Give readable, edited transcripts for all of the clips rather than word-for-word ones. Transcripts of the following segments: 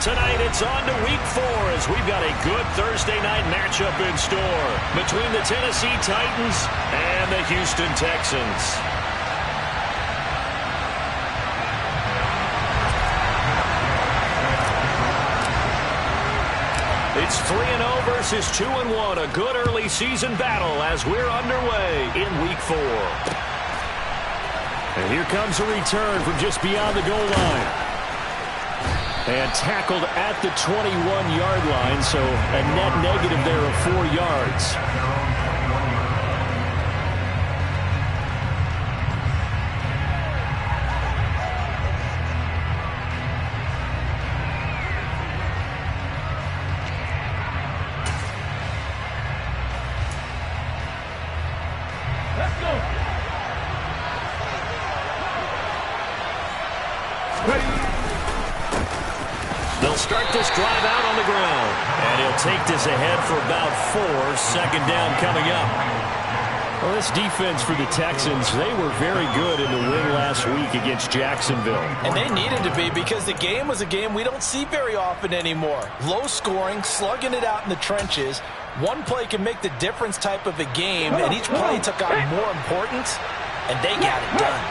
Tonight it's on to Week 4 as we've got a good Thursday night matchup in store between the Tennessee Titans and the Houston Texans. It's 3-0 versus 2-1, a good early season battle as we're underway in Week 4. And here comes a return from just beyond the goal line. And tackled at the 21-yard line, so a net negative there of 4 yards. Let's go. They'll start this drive out on the ground. And he'll take this ahead for about 4. Second down coming up. Well, this defense for the Texans, they were very good in the win last week against Jacksonville. And they needed to be because the game was a game we don't see very often anymore. Low scoring, slugging it out in the trenches. One play can make the difference type of a game, and each play took on more importance, and they got it done.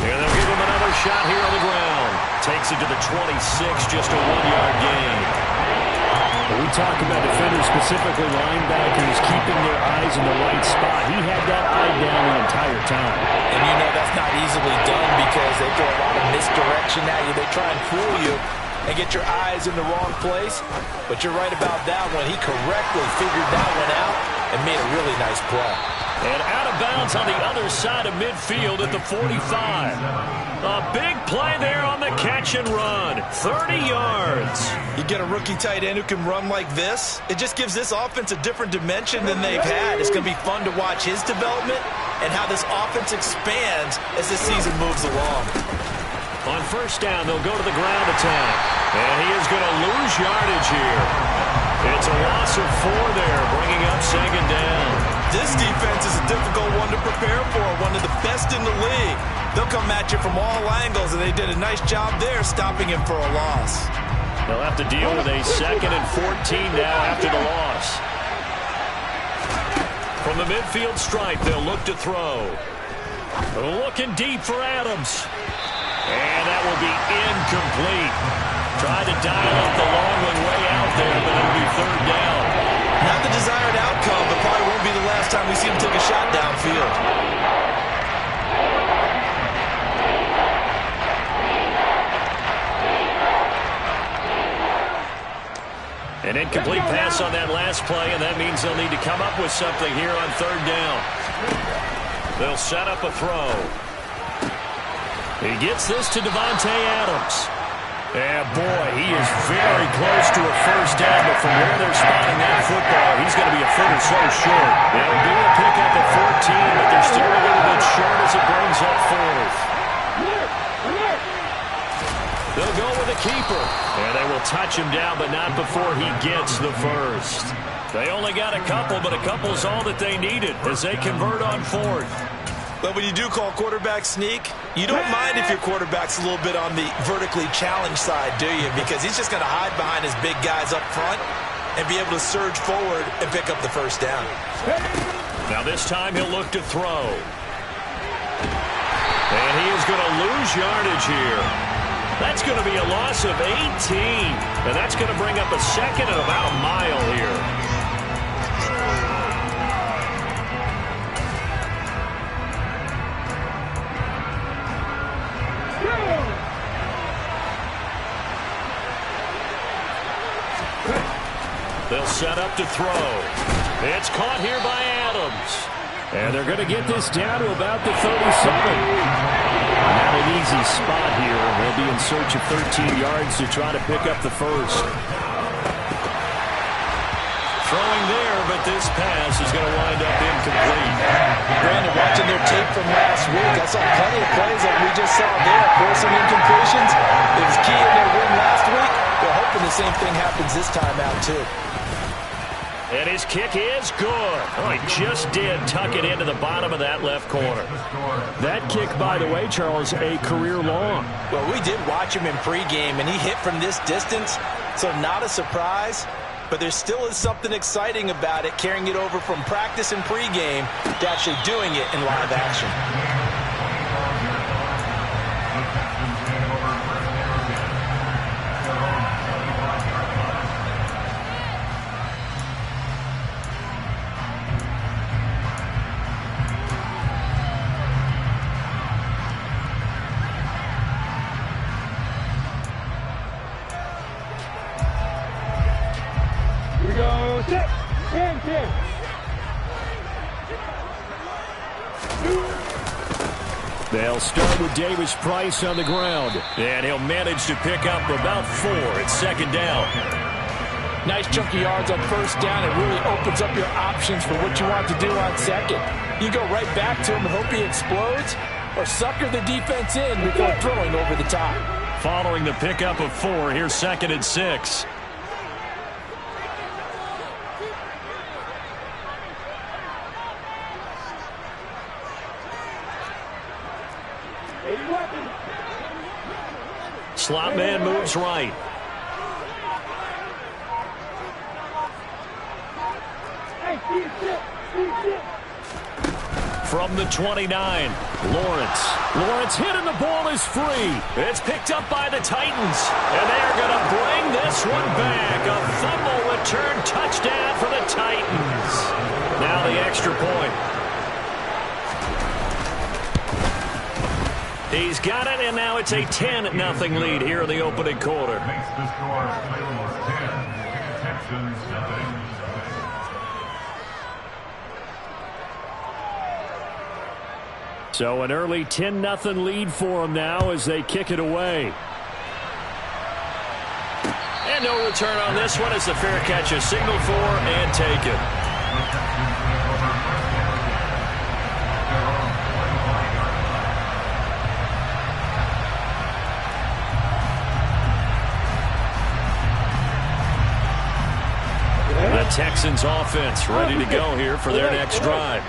And they'll give him another shot here on the ground. Takes it to the 26, just a 1-yard gain. When we talk about defenders, specifically linebackers, keeping their eyes in the right spot, he had that eye down the entire time. And you know that's not easily done because they throw a lot of misdirection at you. They try and fool you and get your eyes in the wrong place. But you're right about that one. He correctly figured that one out and made a really nice play. And out of bounds on the other side of midfield at the 45. A big play there on the catch and run. 30 yards. You get a rookie tight end who can run like this, it just gives this offense a different dimension than they've had. It's going to be fun to watch his development and how this offense expands as the season moves along. On first down, they'll go to the ground attack. And he is going to lose yardage here. It's a loss of 4 there, bringing up second down. This defense is a difficult one to prepare for, one of the best in the league. They'll come at you from all angles, and they did a nice job there stopping him for a loss. They'll have to deal with a 2nd and 14 now after the loss. From the midfield stripe, they'll look to throw. Looking deep for Adams. And that will be incomplete. Tried to dial up the long one way out there, but it'll be third down. Not the desired outcome, but probably won't be the last time we see him take a shot downfield. An incomplete pass on that last play, and that means they'll need to come up with something here on third down. They'll set up a throw. He gets this to Davante Adams. And boy, he is very close to a first down, but from where they're spotting that football, he's going to be a foot or so short. They'll do a pickup at 14, but they're still a little bit short as it brings up 4th. They'll go with a keeper. And they will touch him down, but not before he gets the first. They only got a couple, but a couple's all that they needed as they convert on 4th. But when you do call quarterback sneak, you don't mind if your quarterback's a little bit on the vertically challenged side, do you? Because he's just going to hide behind his big guys up front and be able to surge forward and pick up the first down. Now this time he'll look to throw. And he is going to lose yardage here. That's going to be a loss of 18. And that's going to bring up a 2nd and about a mile here. They'll set up to throw. It's caught here by Adams. And they're going to get this down to about the 37. Not an easy spot here. They'll be in search of 13 yards to try to pick up the first. Throwing there, but this pass is going to wind up incomplete. Brandon, watching their tape from last week, I saw plenty of plays like we just saw there. Forcing incompletions. It was key in their win last week. They're hoping the same thing happens this time out, too. And his kick is good. Oh, he just did tuck it into the bottom of that left corner. That kick, by the way, Charles, a career long. Well, we did watch him in pregame, and he hit from this distance, so not a surprise. But there still is something exciting about it, carrying it over from practice and pregame to actually doing it in live action. They'll start with Davis Price on the ground. And he'll manage to pick up about 4 at second down. Nice chunk of yards on first down. It really opens up your options for what you want to do on second. You go right back to him and hope he explodes, or sucker the defense in before throwing over the top. Following the pickup of 4, here's 2nd and 6. Slot man moves right. From the 29, Lawrence hit and the ball is free. It's picked up by the Titans, and they're going to bring this one back. A fumble return touchdown for the Titans. Now the extra point. He's got it, and now it's a 10-0 lead here in the opening quarter. So an early 10-0 lead for them now as they kick it away. And no return on this one as the fair catch is signaled for and taken. The Texans offense ready to go here for their next drive.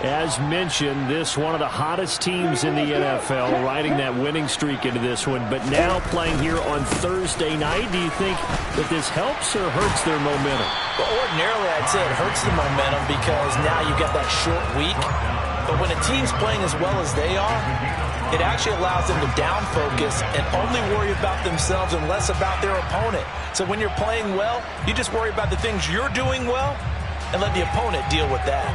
As mentioned, this one of the hottest teams in the NFL, riding that winning streak into this one, but now playing here on Thursday night. Do you think that this helps or hurts their momentum? Well, ordinarily, I'd say it hurts the momentum because now you get that short week. But when a team's playing as well as they are, it actually allows them to down focus and only worry about themselves and less about their opponent. So when you're playing well, you just worry about the things you're doing well and let the opponent deal with that.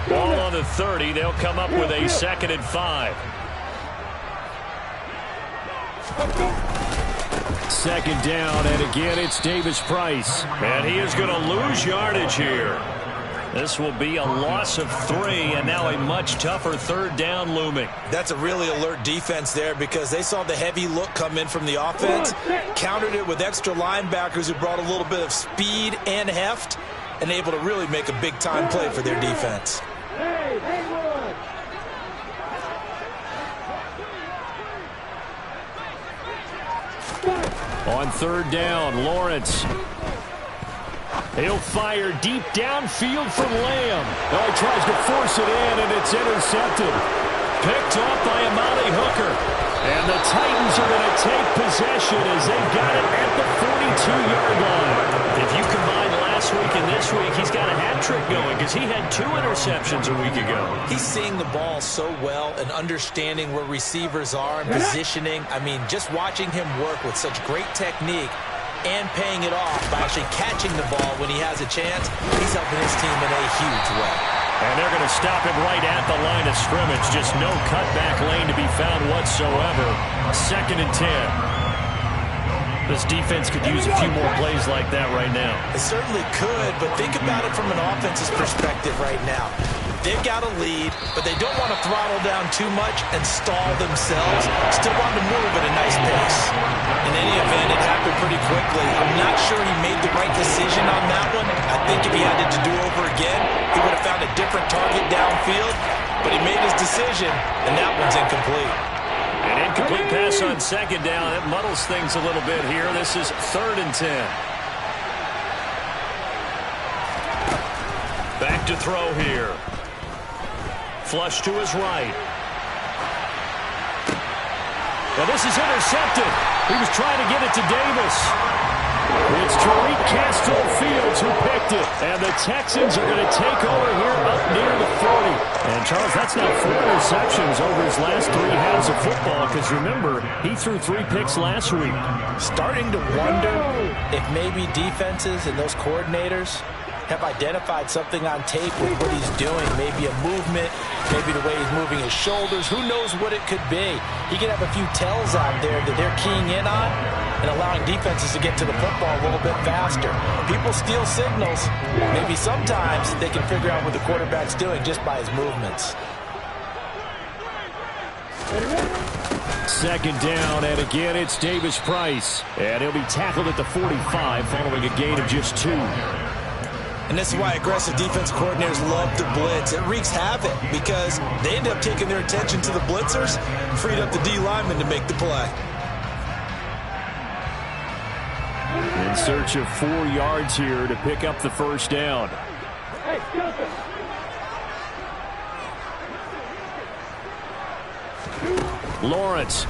Ball on the 30. They'll come up with a 2nd and 5. Second down, and again it's Davis Price. And he is going to lose yardage here. This will be a loss of 3, and now a much tougher 3rd down looming. That's a really alert defense there because they saw the heavy look come in from the offense, countered it with extra linebackers who brought a little bit of speed and heft, and able to really make a big-time play for their defense. On 3rd down, Lawrence. He'll fire deep downfield from Lamb. Oh, he tries to force it in, and it's intercepted. Picked off by Amali Hooker. And the Titans are going to take possession as they've got it at the 42-yard line. If you combine last week and this week, he's got a hat trick going because he had 2 interceptions a week ago. He's seeing the ball so well and understanding where receivers are and positioning. I mean, just watching him work with such great technique and paying it off by actually catching the ball when he has a chance, he's helping his team in a huge way. And they're going to stop him right at the line of scrimmage. Just no cutback lane to be found whatsoever. 2nd and 10. This defense could use a few more plays like that right now. It certainly could, but think about it from an offense's perspective right now. They've got a lead, but they don't want to throttle down too much and stall themselves. Still want to move at a nice pace. In any event, it happened pretty quickly. I'm not sure he made the right decision on that one. I think if he had it to do over again, he would have found a different target downfield, but he made his decision, and that one's incomplete. An incomplete pass on 2nd down. That muddles things a little bit here. This is 3rd and 10. to throw here. Flush to his right. And this is intercepted. He was trying to get it to Davis. It's Tariq Castro-Fields who picked it. And the Texans are going to take over here up near the 40. And, Charles, that's now 4 interceptions over his last 3 halves of football. Because, remember, he threw 3 picks last week. Starting to wonder if maybe defenses and those coordinators have identified something on tape with what he's doing. Maybe a movement, maybe the way he's moving his shoulders. Who knows what it could be? He could have a few tells out there that they're keying in on and allowing defenses to get to the football a little bit faster. People steal signals. Maybe sometimes they can figure out what the quarterback's doing just by his movements. Second down, and again it's Davis Price. And he'll be tackled at the 45 following a gain of just 2. And this is why aggressive defense coordinators love to blitz. It wreaks havoc because they end up taking their attention to the blitzers, freed up the D lineman to make the play. In search of 4 yards here to pick up the first down. Lawrence.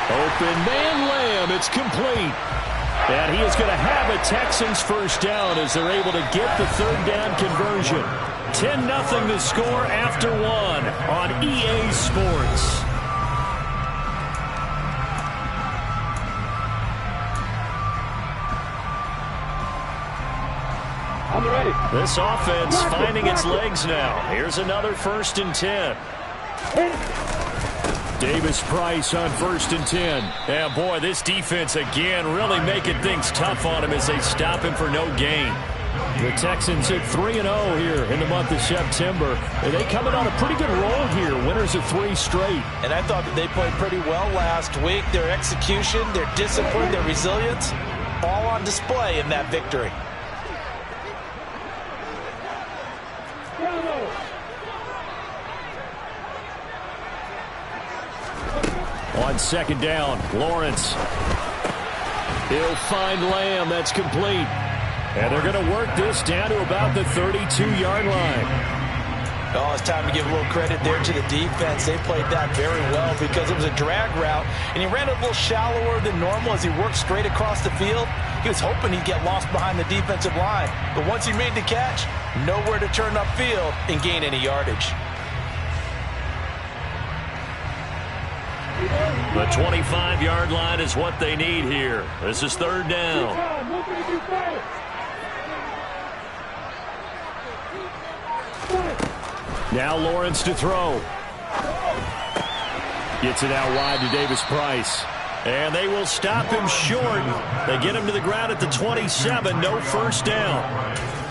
Open man Lamb. It's complete. And he is going to have a Texans first down as they're able to get the 3rd down conversion. 10-0 the score after 1 on EA Sports. I'm ready. This offense finding its legs now. Here's another 1st and 10. Davis Price on 1st and 10. And boy, this defense again really making things tough on him as they stop him for no gain. The Texans at 3-0 here in the month of September. They coming on a pretty good roll here. Winners of 3 straight. And I thought that they played pretty well last week. Their execution, their discipline, their resilience, all on display in that victory. On 2nd down, Lawrence. He'll find Lamb. That's complete. And they're going to work this down to about the 32-yard line. Oh, it's time to give a little credit there to the defense. They played that very well because it was a drag route, and he ran a little shallower than normal as he worked straight across the field. He was hoping he'd get lost behind the defensive line, but once he made the catch, nowhere to turn upfield and gain any yardage. The 25-yard line is what they need here. This is 3rd down. Now Lawrence to throw. Gets it out wide to Davis Price. And they will stop him short. They get him to the ground at the 27. No first down.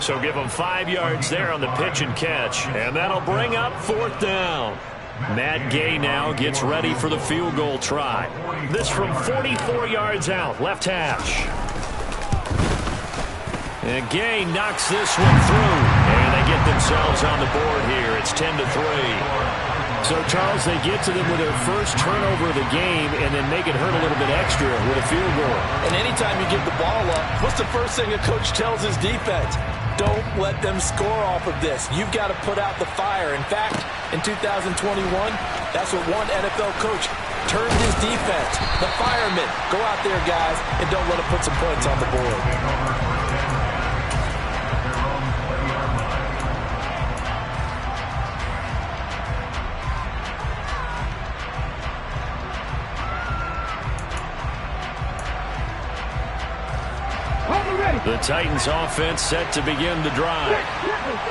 So give him 5 yards there on the pitch and catch. And that'll bring up 4th down. Matt Gay now gets ready for the field goal try. This from 44 yards out, left hash. And Gay knocks this one through. And they get themselves on the board here. It's 10-3. So, Charles, they get to them with their first turnover of the game and then make it hurt a little bit extra with a field goal. And anytime you give the ball up, what's the first thing a coach tells his defense? Don't let them score off of this. You've got to put out the fire. In fact, in 2021, that's what one NFL coach turned his defense. The firemen. Go out there, guys, and don't let them put some points on the board. The Titans offense set to begin the drive.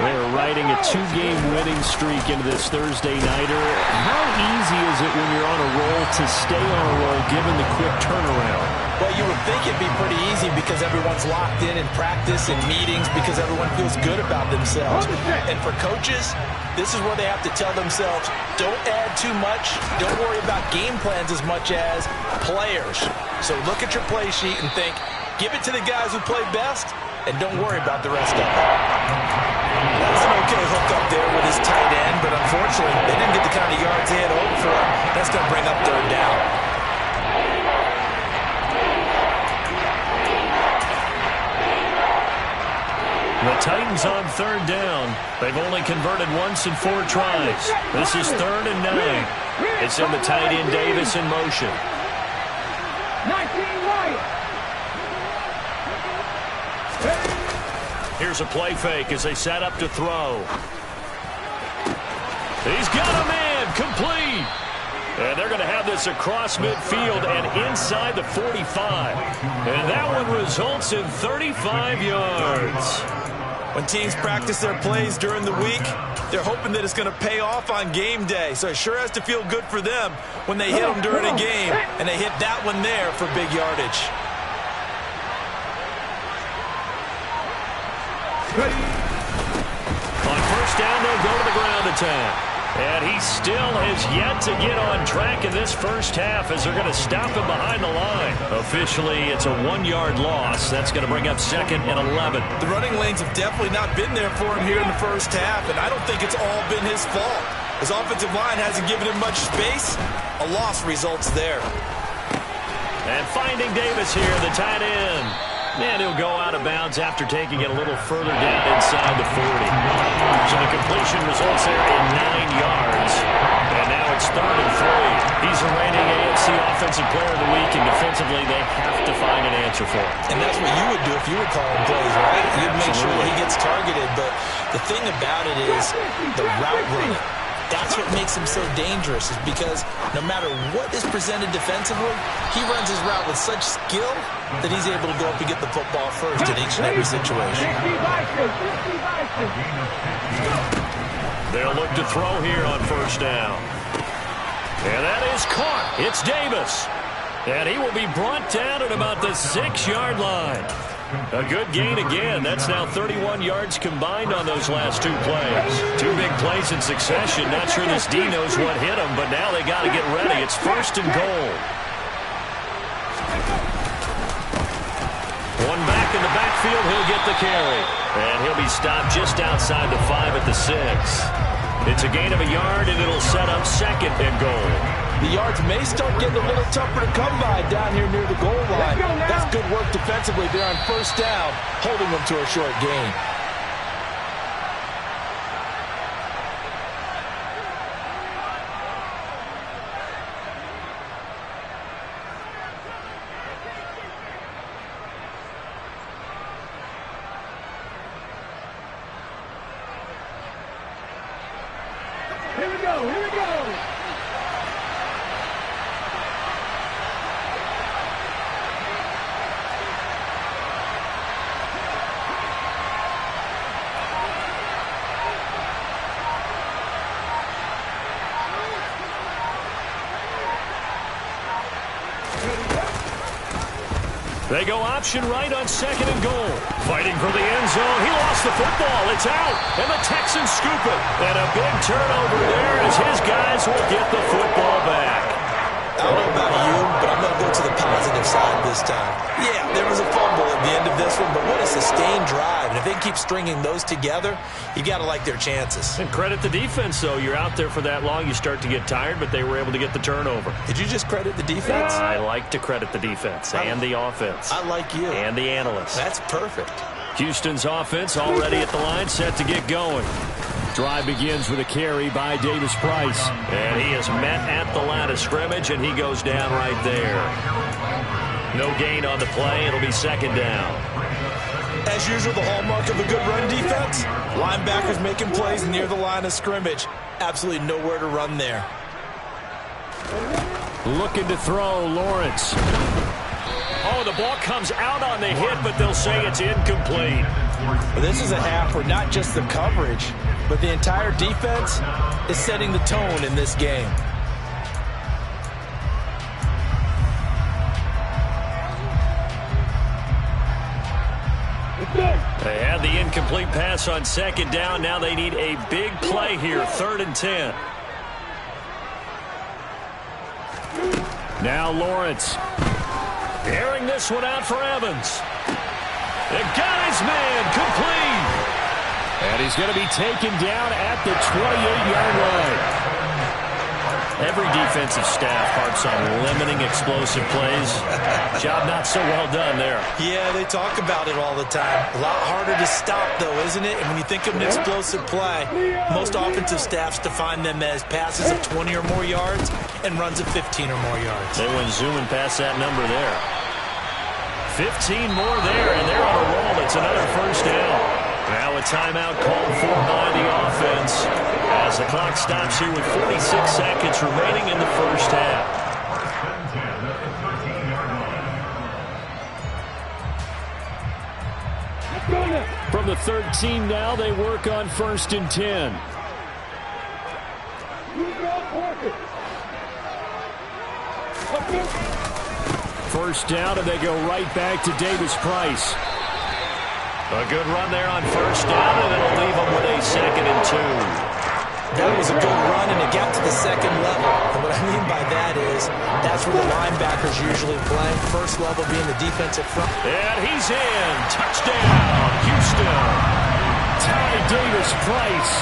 They're riding a 2-game winning streak into this Thursday nighter. How easy is it when you're on a roll to stay on a roll given the quick turnaround? Well, you would think it'd be pretty easy because everyone's locked in practice and meetings because everyone feels good about themselves. And for coaches, this is where they have to tell themselves, don't add too much. Don't worry about game plans as much as players. So look at your play sheet and think, give it to the guys who play best, and don't worry about the rest of it. That's an okay hook up there with his tight end, but unfortunately, they didn't get the kind of yards they had hoped for. That's going to bring up 3rd down. The Titans on third down. They've only converted once in 4 tries. This is 3rd and 9. It's in the tight end Davis in motion. 19 right. Here's a play fake as they set up to throw. He's got a man, complete. And they're going to have this across midfield and inside the 45. And that one results in 35 yards. When teams practice their plays during the week, they're hoping that it's going to pay off on game day. So it sure has to feel good for them when they hit them during a game. And they hit that one there for big yardage. On first down, they'll go to the ground attack. And he still has yet to get on track in this first half as they're going to stop him behind the line. Officially, it's a 1-yard loss. That's going to bring up 2nd and 11. The running lanes have definitely not been there for him here in the first half, and I don't think it's all been his fault. His offensive line hasn't given him much space. A loss results there. And finding Davis here, the tight end. And he'll go out of bounds after taking it a little further down inside the 40. So the completion results there in 9 yards. And now it's 3rd and 3. He's a reigning AFC Offensive Player of the Week, and defensively they have to find an answer for him. And that's what you would do if you were calling plays, right? You'd make sure that he gets targeted. But the thing about it is the route running. That's what makes him so dangerous, is because no matter what is presented defensively, he runs his route with such skill that he's able to go up and get the football first in each and every situation. They'll look to throw here on first down. And that is caught. It's Davis. And he will be brought down at about the 6-yard line. A good gain again. That's now 31 yards combined on those last 2 plays. 2 big plays in succession. Not sure this D knows what hit him, but now they got to get ready. It's 1st and goal. One back in the backfield. He'll get the carry. And he'll be stopped just outside the 5 at the 6. It's a gain of a yard, and it'll set up 2nd and goal. The yards may start getting a little tougher to come by down here near the goal line. That's good work defensively there on first down, holding them to a short gain. Here we go, here we go. They go option right on 2nd and goal. Fighting for the end zone. He lost the football. It's out. And the Texans scoop it. And a big turnover there as his guys will get the football back. I don't know about you, but I'm going to go to the positive side this time. Yeah, there was a fumble at the end of this one, but what a sustained drive. And if they keep stringing those together, you got to like their chances. And credit the defense, though. You're out there for that long, you start to get tired, but they were able to get the turnover. Did you just credit the defense? I like to credit the defense and the offense. I like you. And the analysts. That's perfect. Houston's offense already at the line, set to get going. Drive begins with a carry by Davis Price. And he is met at the line of scrimmage, and he goes down right there. No gain on the play. It'll be 2nd down. As usual, the hallmark of a good run defense, linebackers making plays near the line of scrimmage. Absolutely nowhere to run there. Looking to throw, Lawrence. Oh, the ball comes out on the hit, but they'll say it's incomplete. Well, this is a half where not just the coverage, but the entire defense is setting the tone in this game. They had the incomplete pass on 2nd down. Now they need a big play here, 3rd and 10. Now Lawrence. Airing this one out for Evans. They got his man, complete. And he's going to be taken down at the 28-yard line. Every defensive staff harps on limiting explosive plays. Job not so well done there. Yeah, they talk about it all the time. A lot harder to stop, though, isn't it? And when you think of an explosive play, most offensive staffs define them as passes of 20 or more yards and runs of 15 or more yards. They went zooming past that number there. 15 more there, and they're on a roll. It's another first down. Now a timeout called for by the offense as the clock stops here with 46 seconds remaining in the first half. From the 13 now, they work on 1st and 10. First down, and they go right back to Davis Price. A good run there on first down, and it'll leave them with a 2nd and 2. That was a good run, and it got to the second level. And what I mean by that is that's where the linebackers usually play. First level being the defensive front. And he's in. Touchdown, Houston. Ty Davis Price,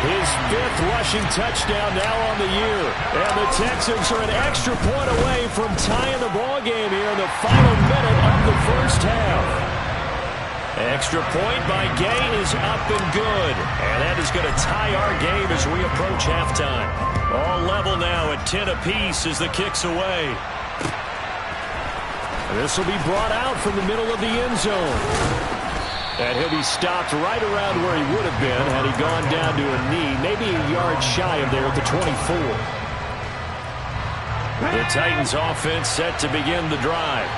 his 5th rushing touchdown now on the year. And the Texans are an extra point away from tying the ball game here in the final minute of the first half. Extra point by Gay is up and good. And that is going to tie our game as we approach halftime. All level now at 10 apiece as the kick's away. This will be brought out from the middle of the end zone. And he'll be stopped right around where he would have been had he gone down to a knee, maybe a yard shy of there at the 24. The Titans offense set to begin the drive.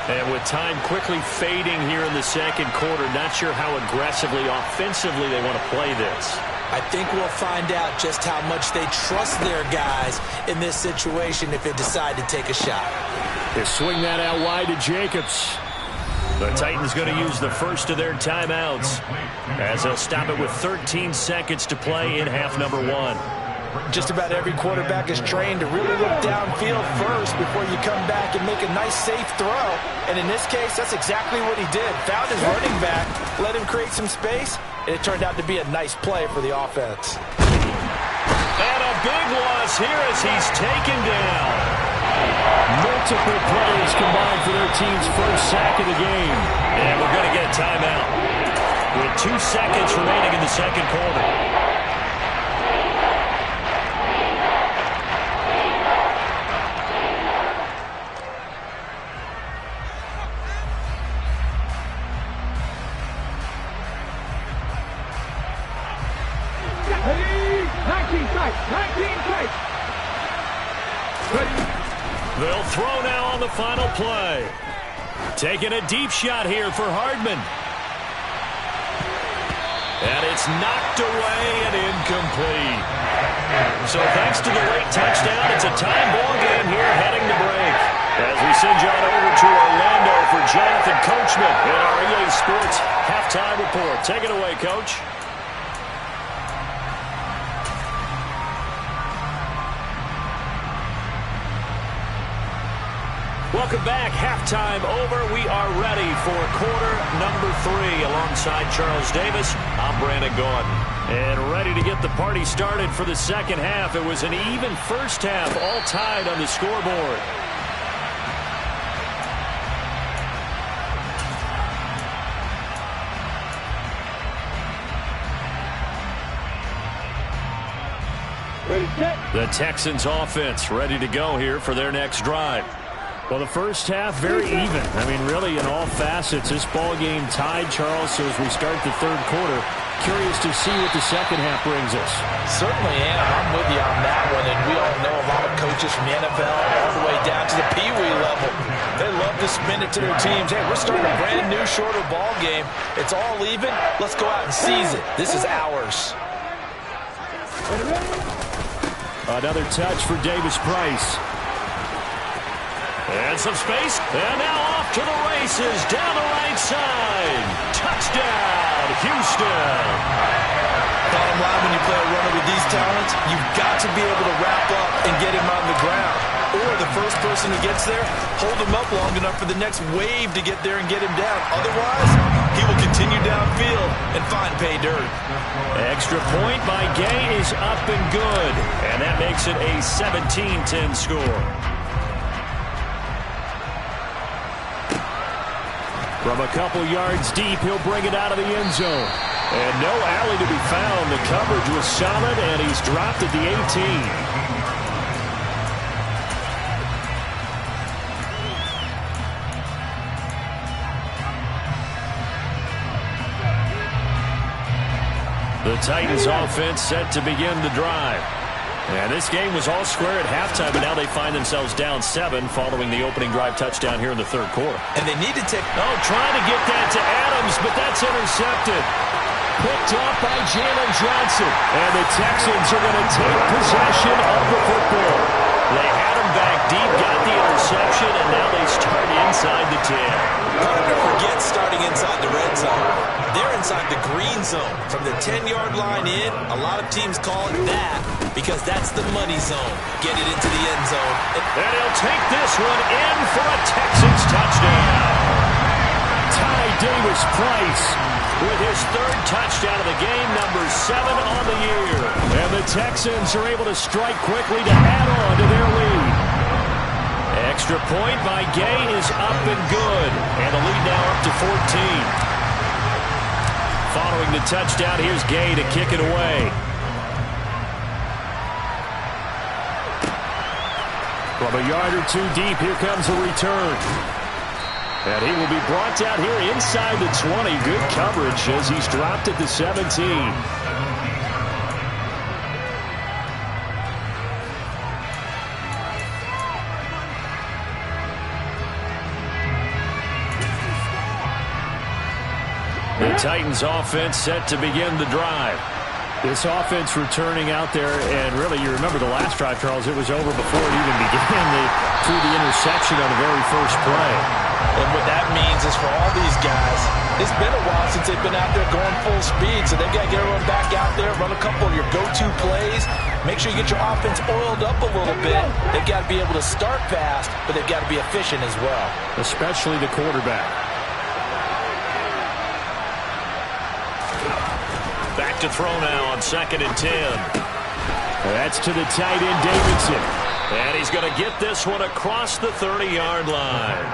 And with time quickly fading here in the second quarter, not sure how aggressively, offensively they want to play this. I think we'll find out just how much they trust their guys in this situation if they decide to take a shot. They swing that out wide to Jacobs. The Titans going to use the first of their timeouts as they'll stop it with 13 seconds to play in half number 1. Just about every quarterback is trained to really look downfield first before you come back and make a nice, safe throw. And in this case, that's exactly what he did. Found his running back, let him create some space, and it turned out to be a nice play for the offense. And a big loss here as he's taken down. Multiple players combined for their team's first sack of the game. And we're going to get a timeout with 2 seconds remaining in the second quarter. They'll throw now on the final play. Taking a deep shot here for Hardman. And it's knocked away and incomplete. So thanks to the late touchdown, it's a time ball game here heading to break. As we send you on over to Orlando for Jonathan Coachman in our EA Sports halftime report. Take it away, Coach. Welcome back. Halftime over. We are ready for quarter number 3. Alongside Charles Davis, I'm Brandon Gordon. And ready to get the party started for the second half. It was an even first half, all tied on the scoreboard. The Texans offense ready to go here for their next drive. Well, the first half, very even. I mean, really, in all facets, this ball game tied, Charles. So as we start the third quarter, curious to see what the second half brings us. Certainly am. I'm with you on that one. And we all know a lot of coaches from the NFL all the way down to the Pee-wee level. They love to spin it to their teams. Hey, we're starting a brand new, shorter ball game. It's all even. Let's go out and seize it. This is ours. Another touch for Davis Price. And some space. And now off to the races down the right side. Touchdown, Houston. Bottom line, when you play a runner with these talents, you've got to be able to wrap up and get him on the ground. or the first person who gets there, hold him up long enough for the next wave to get there and get him down. Otherwise, he will continue downfield and find pay dirt. Extra point by Gay is up and good. And that makes it a 17-10 score. From a couple yards deep, he'll bring it out of the end zone. And no alley to be found. The coverage was solid, and he's dropped at the 18. The Titans offense set to begin the drive. And this game was all square at halftime, but now they find themselves down 7 following the opening drive touchdown here in the third quarter. And they need to take... Oh, trying to get that to Adams, but that's intercepted. Picked off by Jalen Johnson. And the Texans are going to take possession of the football. They had him back deep, got the interception, and now they start inside the 10. Hard to forget starting inside the red zone. They're inside the green zone. From the 10-yard line in, a lot of teams call it that because that's the money zone. Get it into the end zone. And he'll take this one in for a Texans touchdown. Ty Davis-Price with his third touchdown of the game, number 7 on the year. And the Texans are able to strike quickly to add on to their lead. Extra point by Gay is up and good. And the lead now up to 14. Following the touchdown, here's Gay to kick it away. From a yard or two deep, here comes a return. And he will be brought down here inside the 20. Good coverage as he's dropped at the 17. The Titans offense set to begin the drive. This offense returning out there, and really, you remember the last drive, Charles, it was over before it even began. They threw the interception on the very first play. And what that means is for all these guys, it's been a while since they've been out there going full speed, so they've got to get everyone back out there, run a couple of your go-to plays, make sure you get your offense oiled up a little bit. They've got to be able to start fast, but they've got to be efficient as well. Especially the quarterback. Back to throw now on 2nd and 10. That's to the tight end, Davidson. And he's going to get this one across the 30-yard line.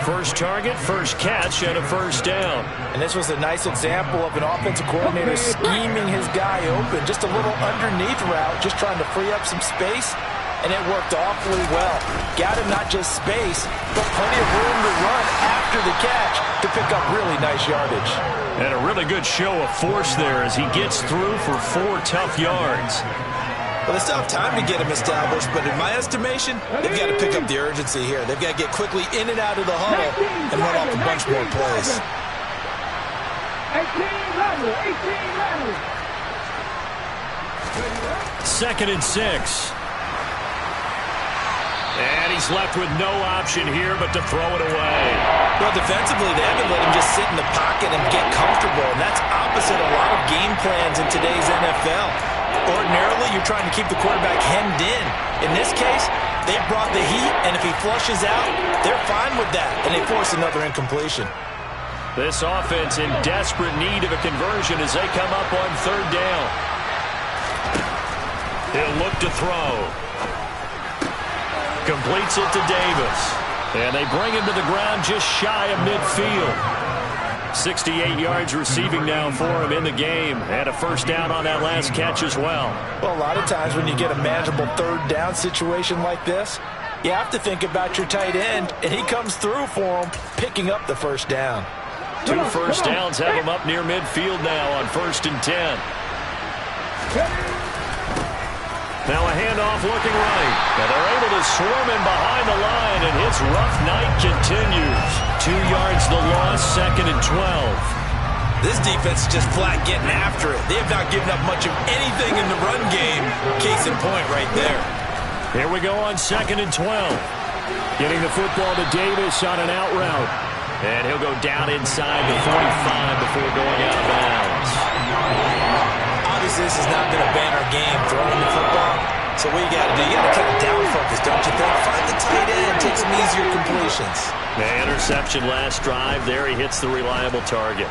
First target, first catch, and a first down. And this was a nice example of an offensive coordinator scheming his guy open. Just a little underneath route, just trying to free up some space. And it worked awfully well. Got him not just space, but plenty of room to run after the catch to pick up really nice yardage. And a really good show of force there as he gets through for 4 tough yards. Well, they still have time to get him established, but in my estimation, they've got to pick up the urgency here. They've got to get quickly in and out of the huddle and run off a bunch more plays. 2nd and 6. And he's left with no option here but to throw it away. Well, defensively, they haven't let him just sit in the pocket and get comfortable, and that's opposite a lot of game plans in today's NFL. Ordinarily, you're trying to keep the quarterback hemmed in. In this case, they brought the heat, and if he flushes out, they're fine with that, and they force another incompletion. This offense in desperate need of a conversion as they come up on 3rd down. He'll look to throw. Completes it to Davis. And they bring him to the ground just shy of midfield. 68 yards receiving now for him in the game. And a first down on that last catch as well. Well, a lot of times when you get a manageable 3rd down situation like this, you have to think about your tight end, and he comes through for him, picking up the first down. 2 first downs have him up near midfield now on 1st and 10. Now a handoff looking right. And they're able to swarm him behind the line, and his rough night continues. 2 yards the loss, 2nd and 12. This defense is just flat getting after it. They have not given up much of anything in the run game. Case in point right there. Here we go on 2nd and 12. Getting the football to Davis on an out route. And he'll go down inside the 45 before going out of bounds. Obviously, this has not been a banner game throwing the football. So what you got to do, you got to kind of down focus, don't you think? Find the tight end, take some easier completions. The interception last drive. There he hits the reliable target.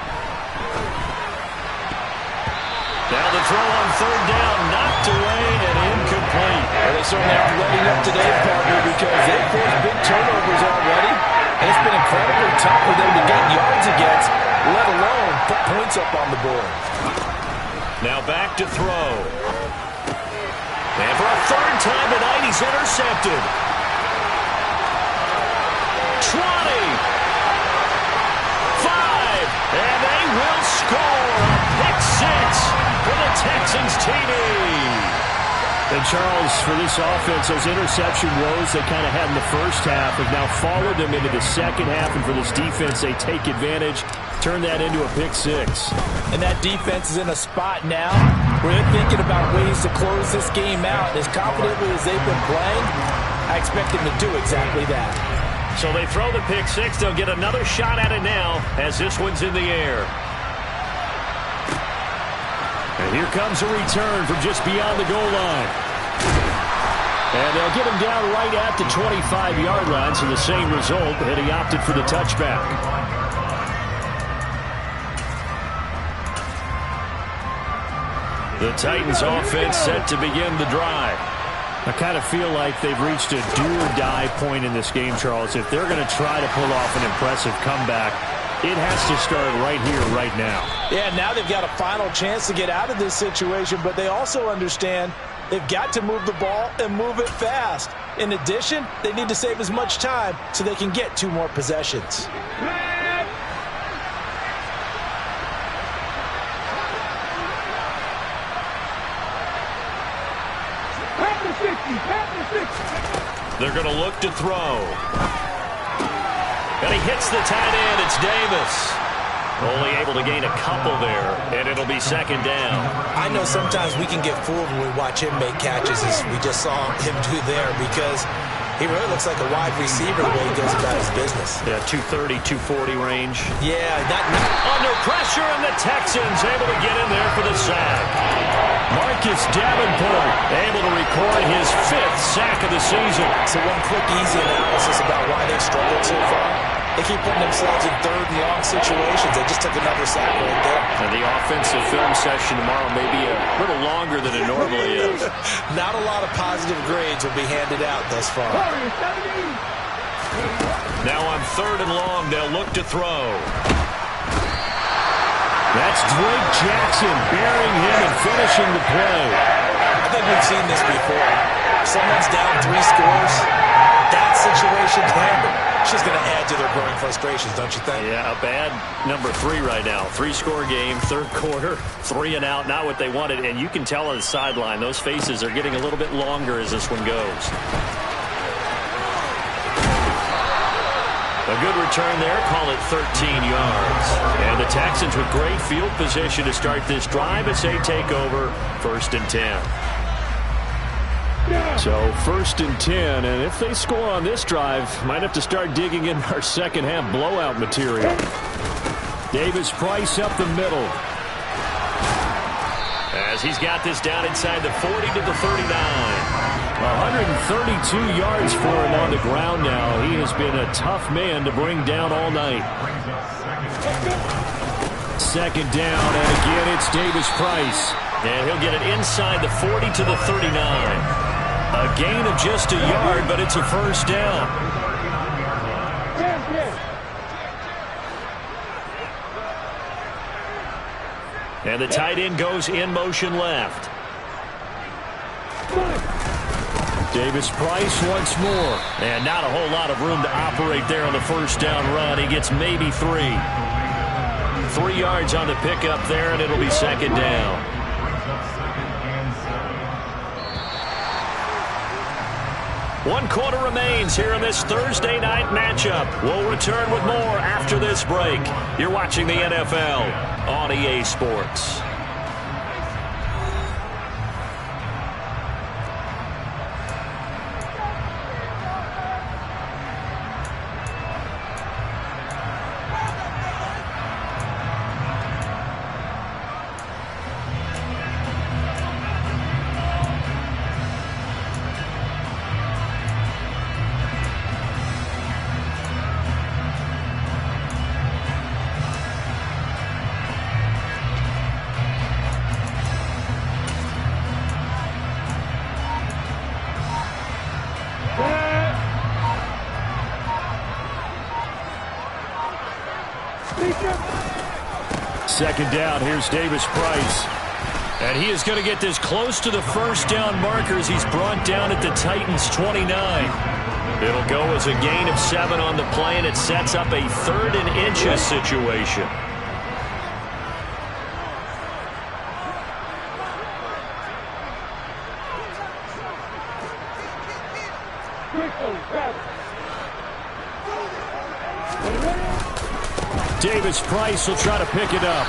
Now the throw on third down, knocked away and incomplete. Well, they certainly aren't letting up today, partner, because they've forced big turnovers already. And it's been incredibly tough for them to get yards against, let alone put points up on the board. Now back to throw. And for a third time tonight, he's intercepted. 20. 5. And they will score a pick six for the Texans TD. And Charles, for this offense, those interception woes they kind of had in the first half have now followed them into the second half. And for this defense, they take advantage, turn that into a pick six. And that defense is in a spot now where they're thinking about ways to close this game out. As confidently as they've been playing, I expect them to do exactly that. So they throw the pick six. They'll get another shot at it now as this one's in the air. And here comes a return from just beyond the goal line. And they'll get him down right at the 25-yard line, so the same result, and he opted for the touchback. The Titans offense set to begin the drive. I kind of feel like they've reached a do-or-die point in this game, Charles. If they're going to try to pull off an impressive comeback, it has to start right here, right now. Yeah, now they've got a final chance to get out of this situation, but they also understand they've got to move the ball and move it fast. In addition, they need to save as much time so they can get 2 more possessions. They're going to look to throw. And he hits the tight end. It's Davis. Only able to gain a couple there, and it'll be second down. I know sometimes we can get fooled when we watch him make catches, as we just saw him do there, because he really looks like a wide receiver the way he goes about his business. Yeah, 230, 240 range. Yeah, not under pressure, and the Texans able to get in there for the sack. Marcus Davenport able to record his 5th sack of the season. So one quick, easy analysis about why they've struggled so far. They keep putting themselves in third and long situations. They just took another sack right there. And the offensive film session tomorrow may be a little longer than it normally is. Not a lot of positive grades will be handed out thus far. Now on third and long, they'll look to throw. That's Drake Jackson burying him and finishing the play. I think we've seen this before. Someone's down 3 scores. That situation there, she's going to add to their growing frustrations, don't you think? Yeah, a bad number 3 right now. 3-score game, third quarter, 3 and out, not what they wanted. And you can tell on the sideline, those faces are getting a little bit longer as this one goes. A good return there, call it 13 yards. And the Texans with great field position to start this drive as they take over 1st and 10. So 1st and 10, and if they score on this drive, might have to start digging in our second half blowout material. Davis Price up the middle. As he's got this down inside the 40 to the 39. 132 yards for him on the ground now. He has been a tough man to bring down all night. Second down, and again it's Davis Price. And he'll get it inside the 40 to the 39. A gain of just a yard, but it's a first down. And the tight end goes in motion left. Davis Price once more. And not a whole lot of room to operate there on the first down run. He gets maybe 3. 3 yards on the pickup there, and it'll be second down. One quarter remains here in this Thursday night matchup. We'll return with more after this break. You're watching the NFL on EA Sports. second down. Here's Davis Price. And he is going to get this close to the first down markers. He's brought down at the Titans' 29. It'll go as a gain of 7 on the play, and it sets up a 3rd and inches situation. Davis Price will try to pick it up.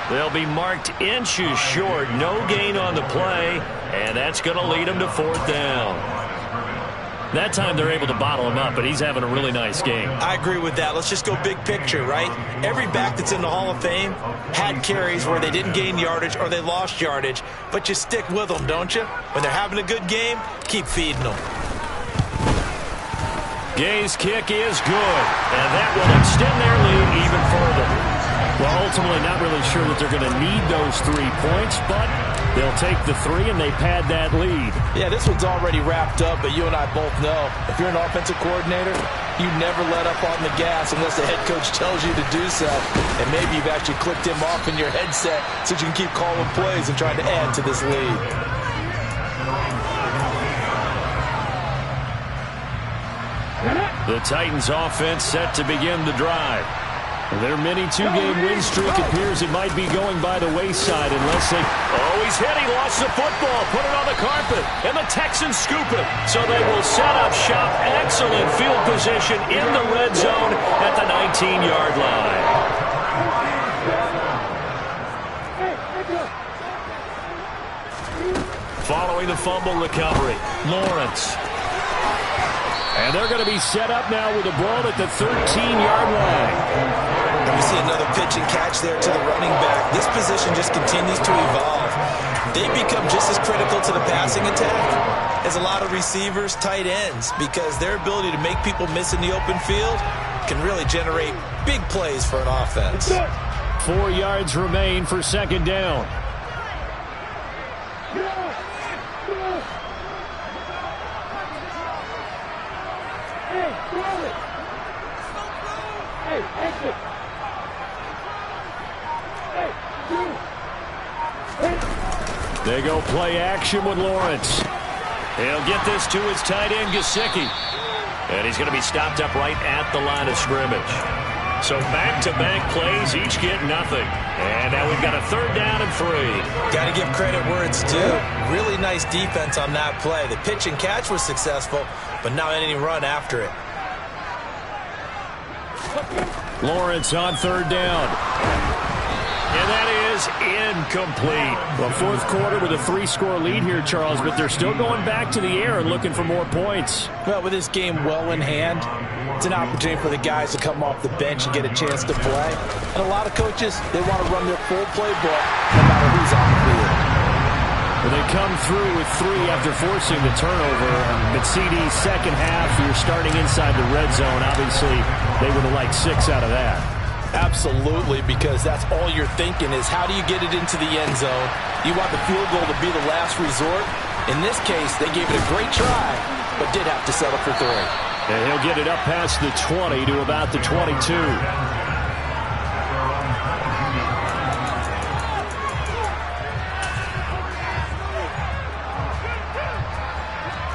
They'll be marked inches short. No gain on the play, and that's going to lead him to 4th down. That time they're able to bottle him up, but he's having a really nice game. I agree with that. Let's just go big picture, right? Every back that's in the Hall of Fame had carries where they didn't gain yardage or they lost yardage, but you stick with them, don't you? When they're having a good game, keep feeding them. Gay's kick is good, and that will extend their lead even further. Well, ultimately not really sure that they're going to need those 3 points, but they'll take the 3 and they pad that lead. Yeah, this one's already wrapped up, but you and I both know if you're an offensive coordinator, you never let up on the gas unless the head coach tells you to do so. And maybe you've actually clicked him off in your headset so you can keep calling plays and trying to add to this lead. The Titans offense set to begin the drive. Their mini 2-game win streak appears it might be going by the wayside unless they... Oh, he's hit. He lost the football. Put it on the carpet. And the Texans scoop it. So they will set up shop. Excellent field position in the red zone at the 19-yard line. Following the fumble recovery, Lawrence. And they're going to be set up now with the ball at the 13-yard line. And we see another pitch and catch there to the running back. This position just continues to evolve. They become just as critical to the passing attack as a lot of receivers, tight ends, because their ability to make people miss in the open field can really generate big plays for an offense. 4 yards remain for second down. They go play action with Lawrence. He'll get this to his tight end, Gesicki. And he's going to be stopped up right at the line of scrimmage. So back-to-back plays, each get nothing. And now we've got a 3rd down and 3. Got to give credit where it's due. Really nice defense on that play. The pitch and catch was successful, but not any run after it. Lawrence on 3rd down. And that is incomplete. Well, 4th quarter with a 3-score lead here, Charles, but they're still going back to the air and looking for more points. Well, with this game well in hand, it's an opportunity for the guys to come off the bench and get a chance to play. And a lot of coaches, they want to run their full playbook no matter who's on the field. Well, they come through with 3 after forcing the turnover. But CD's second half, you're starting inside the red zone. Obviously, they would have liked 6 out of that. Absolutely, because that's all you're thinking is how do you get it into the end zone? You want the field goal to be the last resort. In this case, they gave it a great try, but did have to settle for 3. And he'll get it up past the 20 to about the 22.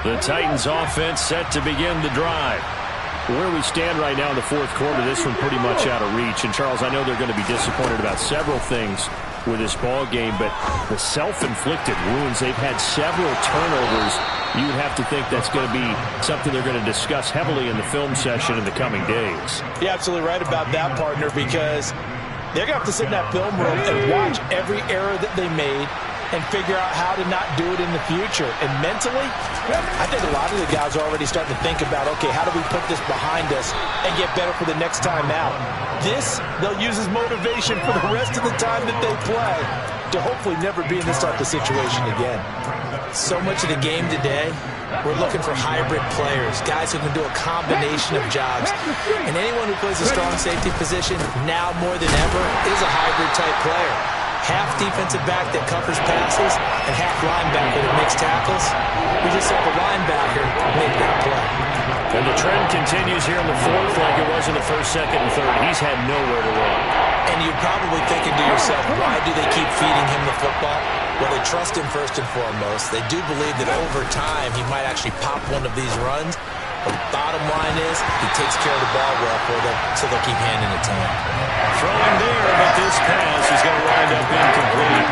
The Titans offense set to begin the drive. Where we stand right now in the 4th quarter, this one pretty much out of reach. And, Charles, I know they're going to be disappointed about several things with this ball game, but the self-inflicted wounds, they've had several turnovers. You would have to think that's going to be something they're going to discuss heavily in the film session in the coming days. You're absolutely right about that, partner, because they're going to have to sit in that film room and watch every error that they made and figure out how to not do it in the future. And mentally, I think a lot of the guys are already starting to think about, okay, how do we put this behind us and get better for the next time out? This, they'll use as motivation for the rest of the time that they play to hopefully never be in this type of situation again. So much of the game today, we're looking for hybrid players, guys who can do a combination of jobs. And anyone who plays a strong safety position, now more than ever, is a hybrid type player. Half defensive back that covers passes and half linebacker that makes tackles. We just saw the linebacker make that play. And the trend continues here in the 4th like it was in the 1st, 2nd, and 3rd. He's had nowhere to run. And you're probably thinking to yourself, why do they keep feeding him the football? Well, they trust him first and foremost. They do believe that over time he might actually pop one of these runs. But the bottom line is he takes care of the ball well for them, so they'll keep handing it to him. Throwing there, but this pass is going to wind up incomplete.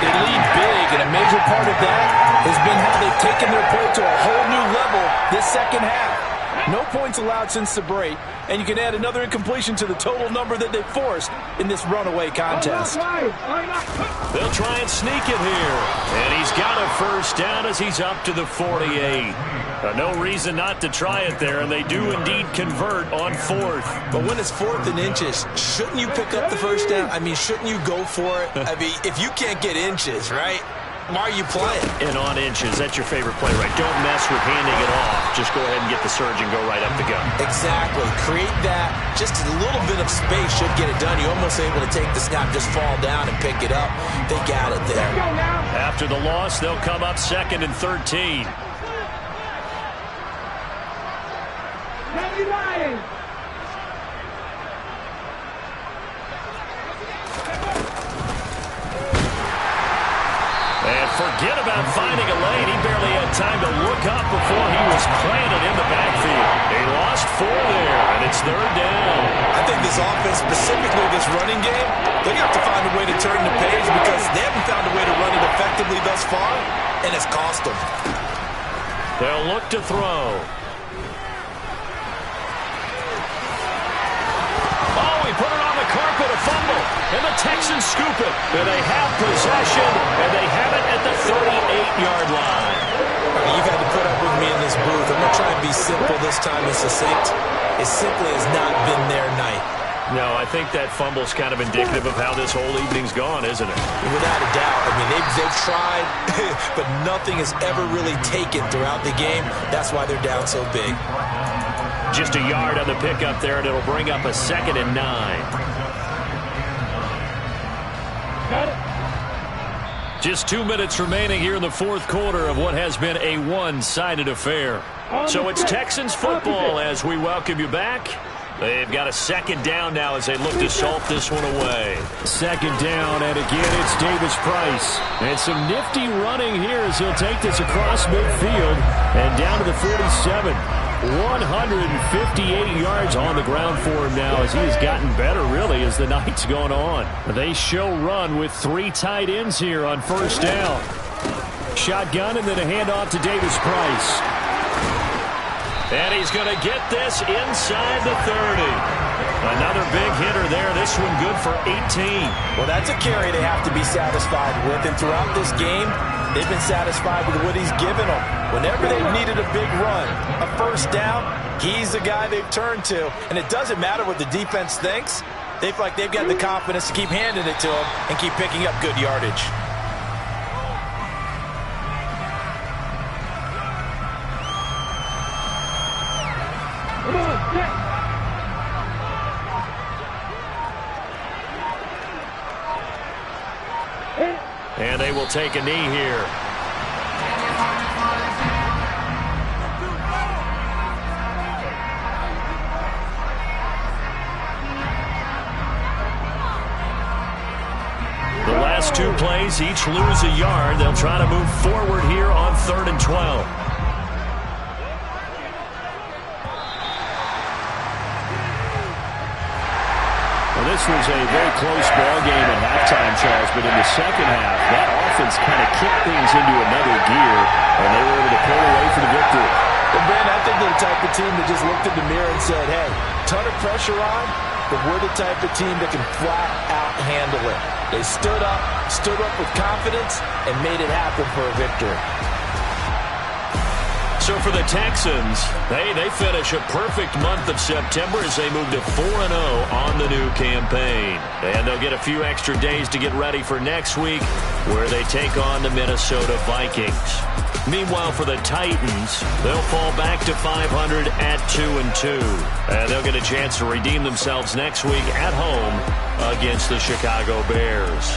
They lead big, and a major part of that has been how they've taken their play to a whole new level this second half. No points allowed since the break, and you can add another incompletion to the total number that they forced in this runaway contest. They'll try and sneak it here. And he's got a first down as he's up to the 48. No reason not to try it there, and they do indeed convert on fourth. But when it's 4th and inches, shouldn't you pick up the first down? I mean, shouldn't you go for it? I mean, if you can't get inches, right? Why are you playing? And on inches, that's your favorite play, right? Don't mess with handing it off. Just go ahead and get the surge and go right up the gut. Exactly. Create that. Just a little bit of space should get it done. You're almost able to take the snap, just fall down and pick it up. They got it there. After the loss, they'll come up 2nd and 13. And forget about finding a lane. He barely had time to look up before he was planted in the backfield. They lost 4 there, and it's 3rd down. I think this offense, specifically this running game, they're going to have to find a way to turn the page because they haven't found a way to run it effectively thus far, and it's cost them. They'll look to throw. Oh, he put it on the carpet, a fumble, and the Texans scoop it. And they have possession, and they have it at the 38-yard line. You've had to put up with me in this booth. I'm going to try and be simple this time and succinct. It simply has not been their night. No, I think that fumble's kind of indicative of how this whole evening's gone, isn't it? Without a doubt. I mean, they've tried, but nothing has ever really taken throughout the game. That's why they're down so big. Just a yard on the pickup there, and it'll bring up a 2nd and 9. Just 2 minutes remaining here in the 4th quarter of what has been a one-sided affair. So it's Texans football as we welcome you back. They've got a 2nd down now as they look to salt this one away. 2nd down, and again it's Davis Price. And some nifty running here as he'll take this across midfield and down to the 47. 158 yards on the ground for him now as he has gotten better, really, as the night's gone on. They show run with 3 tight ends here on 1st down. Shotgun and then a handoff to Davis Price. And he's going to get this inside the 30. Another big hitter there. This one good for 18. Well, that's a carry they have to be satisfied with. And throughout this game, they've been satisfied with what he's given them. Whenever they've needed a big run, a 1st down, he's the guy they've turned to. And it doesn't matter what the defense thinks. They feel like they've got the confidence to keep handing it to him and keep picking up good yardage. And they will take a knee here. The last 2 plays, each lose a yard. They'll try to move forward here on 3rd and 12. This was a very close ball game at halftime, Charles, but in the second half, that offense kind of kicked things into another gear, and they were able to pull away for the victory. Well, Ben, I think they're the type of team that just looked in the mirror and said, hey, ton of pressure on, but we're the type of team that can flat out handle it. They stood up with confidence, and made it happen for a victory. So for the Texans, they finish a perfect month of September as they move to 4-0 on the new campaign. And they'll get a few extra days to get ready for next week, where they take on the Minnesota Vikings. Meanwhile, for the Titans, they'll fall back to 500 at 2-2. And they'll get a chance to redeem themselves next week at home against the Chicago Bears.